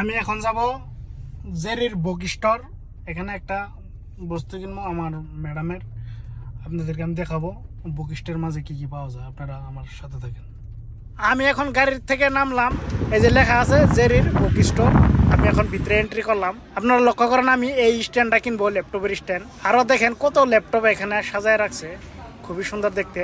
আমি এখন যাব জেরির বুক স্টোর। এখানে একটা বস্তু কিনবো আমার ম্যাডামের। আপনাদেরকে আমি দেখাবো বুক স্টোরের মাঝে কি কি পাওয়া যায়। আপনারা আমার সাথে থাকেন। আমি এখন গাড়ির থেকে নামলাম, এই যে লেখা আছে জেরির বুক স্টোর। আমি এখন ভিতরে এন্ট্রি করলাম। আপনারা লক্ষ্য করেন আমি এই স্ট্যান্ডটা কিনবো, ল্যাপটপের স্ট্যান্ড। আরও দেখেন কত ল্যাপটপ এখানে সাজায় রাখছে, খুবই সুন্দর দেখতে।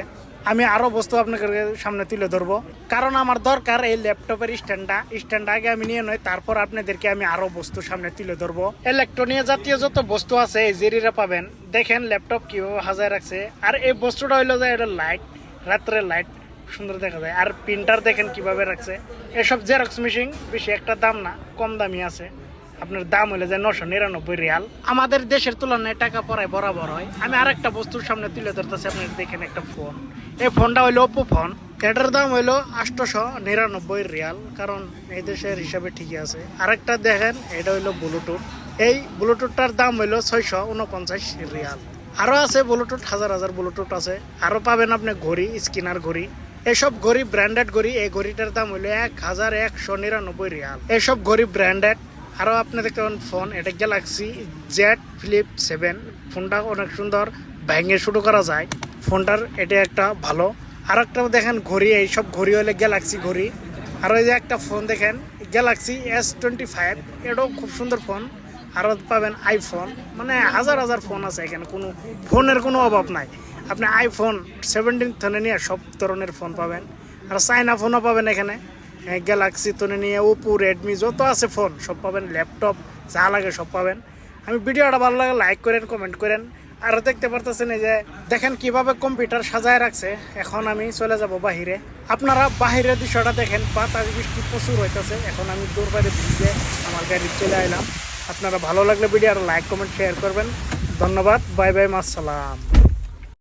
আমি আরো বস্তু আপনাদের সামনে তুলে ধরবো, কারণ আমার দরকার এই ল্যাপটপের স্ট্যান্ডটা আগে আমি নিয়ে নই, তারপর আপনাদেরকে আমি আরো বস্তু সামনে তুলে ধরবো। ইলেকট্রনিক জাতীয় যত বস্তু আছে এই জেরিরা পাবেন। দেখেন ল্যাপটপ কিভাবে সাজায় রাখছে। আর এই বস্তুটা হইলো যে এটা লাইট, রাত্রে লাইট সুন্দর দেখা যায়। আর প্রিন্টার দেখেন কিভাবে রাখছে। এসব জেরক্স মেশিন বেশি একটা দাম না, কম দামি আছে। আপনার দাম হইলে যে 999 রিয়াল। আমাদের দেশের তুলনায় টাকা পড়ায় বরাবর হয়। আমি আরেকটা বস্তুর সামনে তুলে ধরতেছি, আপনার দেখেন একটা ফোন। এই ফোনটা হইলো ওপো ফোন। এটার দাম হইলো 899 রিয়াল, কারণ এই দেশের হিসাবে ঠিকই আছে। আরেকটা দেখেন, এটা হইলো ব্লুটুথ। এই ব্লুটুথটার দাম হইলো 649 রিয়াল। আরো আছে ব্লুটুথ, হাজার হাজার ব্লুটুথ আছে। আরো পাবেন আপনি ঘড়ি, স্কিনার ঘড়ি। এসব ঘড়ি ব্র্যান্ডেড ঘড়ি। এই ঘড়িটার দাম হইলো 1199 রিয়াল। এসব ঘড়ি ব্র্যান্ডেড। আরও আপনি দেখতে পাবেন ফোন, এটা গ্যালাক্সি জেড ফ্লিপ 7। ফোনটা অনেক সুন্দর, ভেঙে শুরু করা যায় ফোনটার, এটা একটা ভালো। আর একটা দেখেন ঘড়ি, এইসব ঘড়ি হলে গ্যালাক্সি ঘড়ি। আর ওই যে একটা ফোন দেখেন গ্যালাক্সি S25, এটাও খুব সুন্দর ফোন। আরও পাবেন আইফোন, মানে হাজার হাজার ফোন আছে এখানে, কোনো ফোনের কোনো অভাব নাই। আপনি আইফোন 17 থেকে নিয়ে সব ধরনের ফোন পাবেন। আর চাইনা ফোনও পাবেন এখানে, গ্যালাক্সি তো নিয়ে ওপো, রেডমি যত আছে ফোন সব পাবেন। ল্যাপটপ যা লাগে সব পাবেন। আমি ভিডিওটা ভালো লাগে লাইক করেন, কমেন্ট করেন। আর দেখতে পারতেছেন এই যে দেখেন কিভাবে কম্পিউটার সাজায় রাখছে। এখন আমি চলে যাব বাহিরে। আপনারা বাহিরের দৃশ্যটা দেখেন, বাতাস বৃষ্টি প্রচুর হইতেছে। এখন আমি দূর বাইরে ভিজে আমার গাড়ি চলে আইলাম। আপনারা ভালো লাগলে ভিডিও লাইক, কমেন্ট, শেয়ার করবেন। ধন্যবাদ, বাই বাই, মাসসালাম।